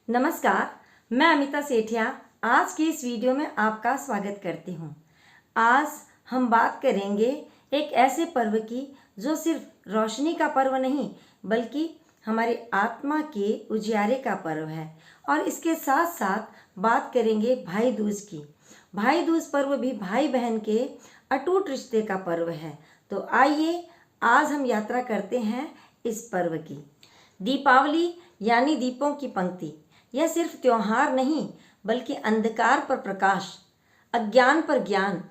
नमस्कार, मैं अमिता सेठिया आज की इस वीडियो में आपका स्वागत करती हूँ। आज हम बात करेंगे एक ऐसे पर्व की जो सिर्फ रोशनी का पर्व नहीं बल्कि हमारी आत्मा के उजियारे का पर्व है। और इसके साथ साथ बात करेंगे भाई दूज की। भाई दूज पर्व भी भाई बहन के अटूट रिश्ते का पर्व है। तो आइए आज हम यात्रा करते हैं इस पर्व की। दीपावली यानी दीपों की पंक्ति, यह सिर्फ त्योहार नहीं बल्कि अंधकार पर प्रकाश, अज्ञान पर ज्ञान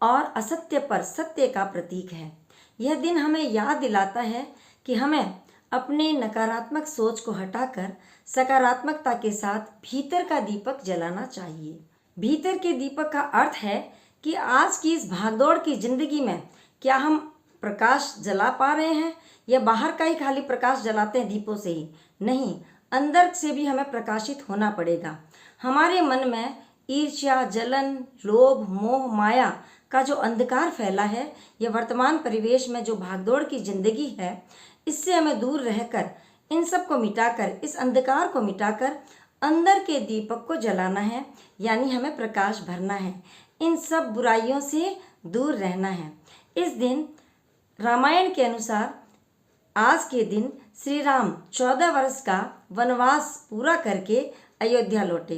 और असत्य पर सत्य का प्रतीक है। यह दिन हमें याद दिलाता है कि हमें अपने नकारात्मक सोच को हटाकर सकारात्मकता के साथ भीतर का दीपक जलाना चाहिए। भीतर के दीपक का अर्थ है कि आज की इस भागदौड़ की जिंदगी में क्या हम प्रकाश जला पा रहे हैं या बाहर का ही खाली प्रकाश जलाते हैं दीपों से ही? नहीं, अंदर से भी हमें प्रकाशित होना पड़ेगा। हमारे मन में ईर्ष्या, जलन, लोभ, मोह, माया का जो अंधकार फैला है, यह वर्तमान परिवेश में जो भागदौड़ की जिंदगी है, इससे हमें दूर रहकर इन सब को मिटाकर, इस अंधकार को मिटाकर अंदर के दीपक को जलाना है। यानी हमें प्रकाश भरना है, इन सब बुराइयों से दूर रहना है। इस दिन रामायण के अनुसार आज के दिन श्री राम 14 वर्ष का वनवास पूरा करके अयोध्या लौटे।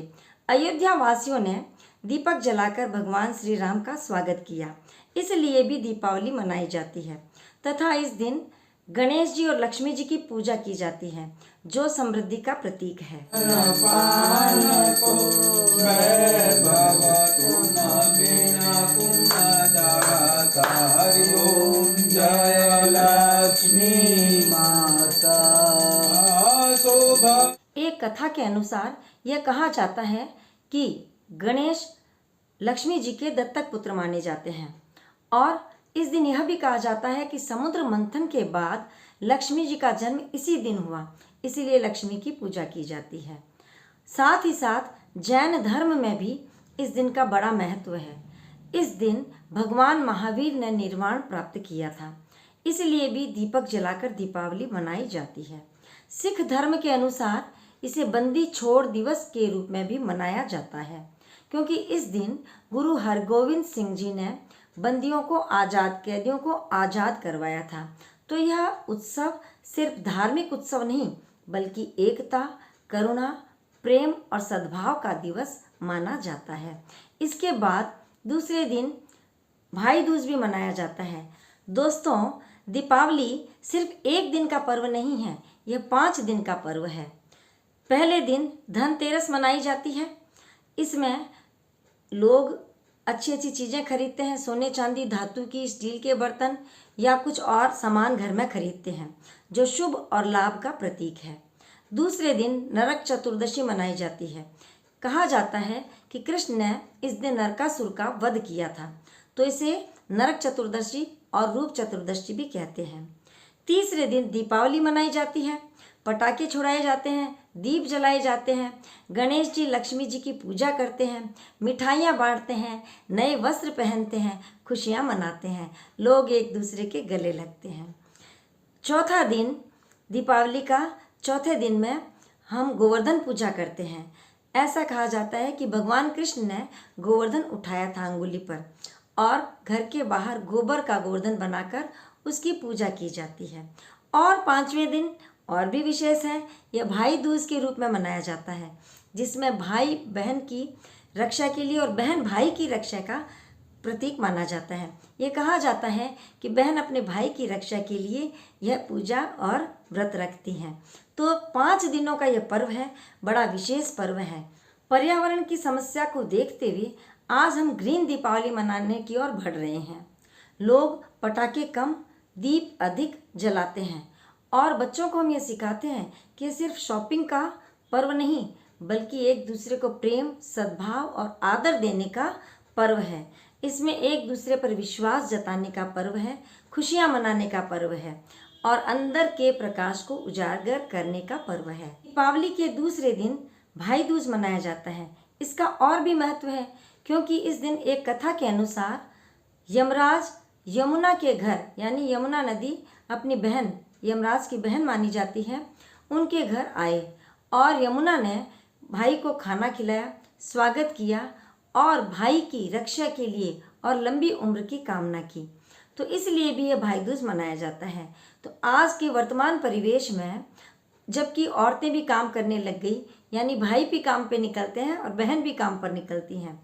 अयोध्या वासियों ने दीपक जलाकर भगवान श्री राम का स्वागत किया, इसलिए भी दीपावली मनाई जाती है। तथा इस दिन गणेश जी और लक्ष्मी जी की पूजा की जाती है, जो समृद्धि का प्रतीक है। एक कथा के अनुसार यह कहा जाता है कि गणेश लक्ष्मी जी के दत्तक पुत्र माने जाते हैं। और इस दिन यह भी कहा जाता है कि समुद्र मंथन के बाद लक्ष्मी जी का जन्म इसी दिन हुआ, इसीलिए लक्ष्मी की पूजा की जाती है। साथ ही साथ जैन धर्म में भी इस दिन का बड़ा महत्व है। इस दिन भगवान महावीर ने निर्वाण प्राप्त किया था, इसलिए भी दीपक जलाकर दीपावली मनाई जाती है। सिख धर्म के अनुसार इसे बंदी छोड़ दिवस के रूप में भी मनाया जाता है, क्योंकि इस दिन गुरु हरगोविंद सिंह जी ने बंदियों को आज़ाद, कैदियों को आज़ाद करवाया था। तो यह उत्सव सिर्फ धार्मिक उत्सव नहीं बल्कि एकता, करुणा, प्रेम और सद्भाव का दिवस माना जाता है। इसके बाद दूसरे दिन भाई दूज भी मनाया जाता है। दोस्तों, दीपावली सिर्फ एक दिन का पर्व नहीं है, यह 5 दिन का पर्व है। पहले दिन धनतेरस मनाई जाती है। इसमें लोग अच्छी अच्छी चीज़ें खरीदते हैं, सोने चांदी, धातु की, स्टील के बर्तन या कुछ और सामान घर में खरीदते हैं, जो शुभ और लाभ का प्रतीक है। दूसरे दिन नरक चतुर्दशी मनाई जाती है। कहा जाता है कि कृष्ण ने इस दिन नरकासुर का वध किया था, तो इसे नरक चतुर्दशी और रूप चतुर्दशी भी कहते हैं। तीसरे दिन दीपावली मनाई जाती है। पटाखे छुड़ाए जाते हैं, दीप जलाए जाते हैं, गणेश जी, लक्ष्मी जी की पूजा करते हैं, मिठाइयाँ बांटते हैं, नए वस्त्र पहनते हैं, खुशियाँ मनाते हैं, लोग एक दूसरे के गले लगते हैं। चौथा दिन दीपावली का चौथे दिन में हम गोवर्धन पूजा करते हैं। ऐसा कहा जाता है कि भगवान कृष्ण ने गोवर्धन उठाया था अंगुली पर, और घर के बाहर गोबर का गोवर्धन बनाकर उसकी पूजा की जाती है। और 5वें दिन और भी विशेष है, यह भाई दूज के रूप में मनाया जाता है, जिसमें भाई बहन की रक्षा के लिए और बहन भाई की रक्षा का प्रतीक माना जाता है। ये कहा जाता है कि बहन अपने भाई की रक्षा के लिए यह पूजा और व्रत रखती हैं। तो 5 दिनों का यह पर्व है, बड़ा विशेष पर्व है। पर्यावरण की समस्या को देखते हुए आज हम ग्रीन दीपावली मनाने की ओर बढ़ रहे हैं। लोग पटाखे कम, दीप अधिक जलाते हैं, और बच्चों को हम ये सिखाते हैं कि सिर्फ शॉपिंग का पर्व नहीं बल्कि एक दूसरे को प्रेम, सद्भाव और आदर देने का पर्व है। इसमें एक दूसरे पर विश्वास जताने का पर्व है, खुशियाँ मनाने का पर्व है और अंदर के प्रकाश को उजागर करने का पर्व है। दीपावली के दूसरे दिन भाई दूज मनाया जाता है। इसका और भी महत्व है, क्योंकि इस दिन एक कथा के अनुसार यमराज यमुना के घर, यानी यमुना नदी अपनी बहन, यमराज की बहन मानी जाती है, उनके घर आए और यमुना ने भाई को खाना खिलाया, स्वागत किया और भाई की रक्षा के लिए और लंबी उम्र की कामना की। तो इसलिए भी यह भाई दूज मनाया जाता है। तो आज के वर्तमान परिवेश में जबकि औरतें भी काम करने लग गई, यानी भाई भी काम पे निकलते हैं और बहन भी काम पर निकलती हैं।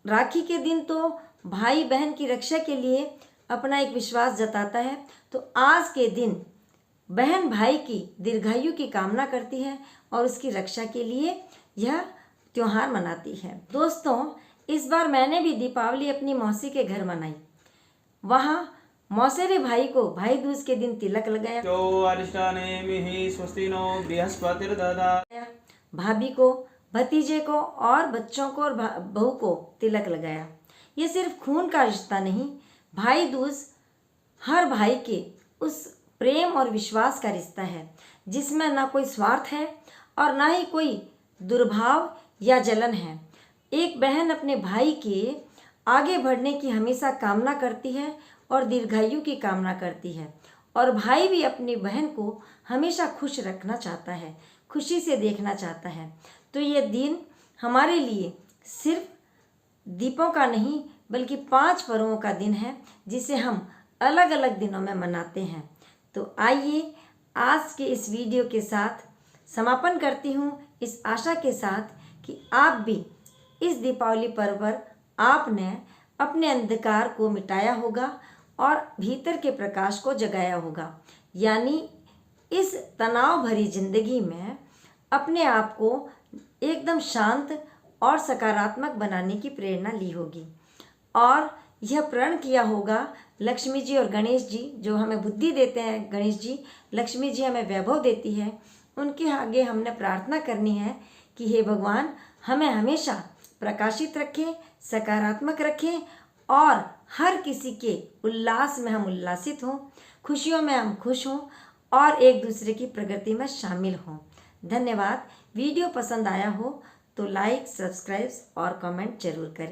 राखी के दिन तो भाई बहन की रक्षा के लिए अपना एक विश्वास जताता है, तो आज के दिन बहन भाई की दीर्घायु की कामना करती है और उसकी रक्षा के लिए यह त्योहार मनाती है। दोस्तों, इस बार मैंने भी दीपावली अपनी मौसी के घर मनाई। वहाँ मौसेरे भाई को भाई दूज के दिन तिलक लगाया, भाभी को, भतीजे को और बच्चों को और बहू को तिलक लगाया। ये सिर्फ खून का रिश्ता नहीं, भाई दूज हर भाई के उस प्रेम और विश्वास का रिश्ता है जिसमें ना कोई स्वार्थ है और ना ही कोई दुर्भाव या जलन है। एक बहन अपने भाई के आगे बढ़ने की हमेशा कामना करती है और दीर्घायु की कामना करती है, और भाई भी अपनी बहन को हमेशा खुश रखना चाहता है, खुशी से देखना चाहता है। तो ये दिन हमारे लिए सिर्फ दीपों का नहीं बल्कि 5 पर्वों का दिन है, जिसे हम अलग अलग दिनों में मनाते हैं। तो आइए आज के इस वीडियो के साथ समापन करती हूँ, इस आशा के साथ कि आप भी इस दीपावली पर्व पर आपने अपने अंधकार को मिटाया होगा और भीतर के प्रकाश को जगाया होगा, यानी इस तनाव भरी जिंदगी में अपने आप को एकदम शांत और सकारात्मक बनाने की प्रेरणा ली होगी और यह प्रण किया होगा लक्ष्मी जी और गणेश जी, जो हमें बुद्धि देते हैं गणेश जी, लक्ष्मी जी हमें वैभव देती है, उनके आगे हमने प्रार्थना करनी है कि हे भगवान, हमें हमेशा प्रकाशित रखें, सकारात्मक रखें और हर किसी के उल्लास में हम उल्लासित हों, खुशियों में हम खुश हों और एक दूसरे की प्रगति में शामिल हों। धन्यवाद। वीडियो पसंद आया हो तो लाइक, सब्सक्राइब और कमेंट जरूर करें।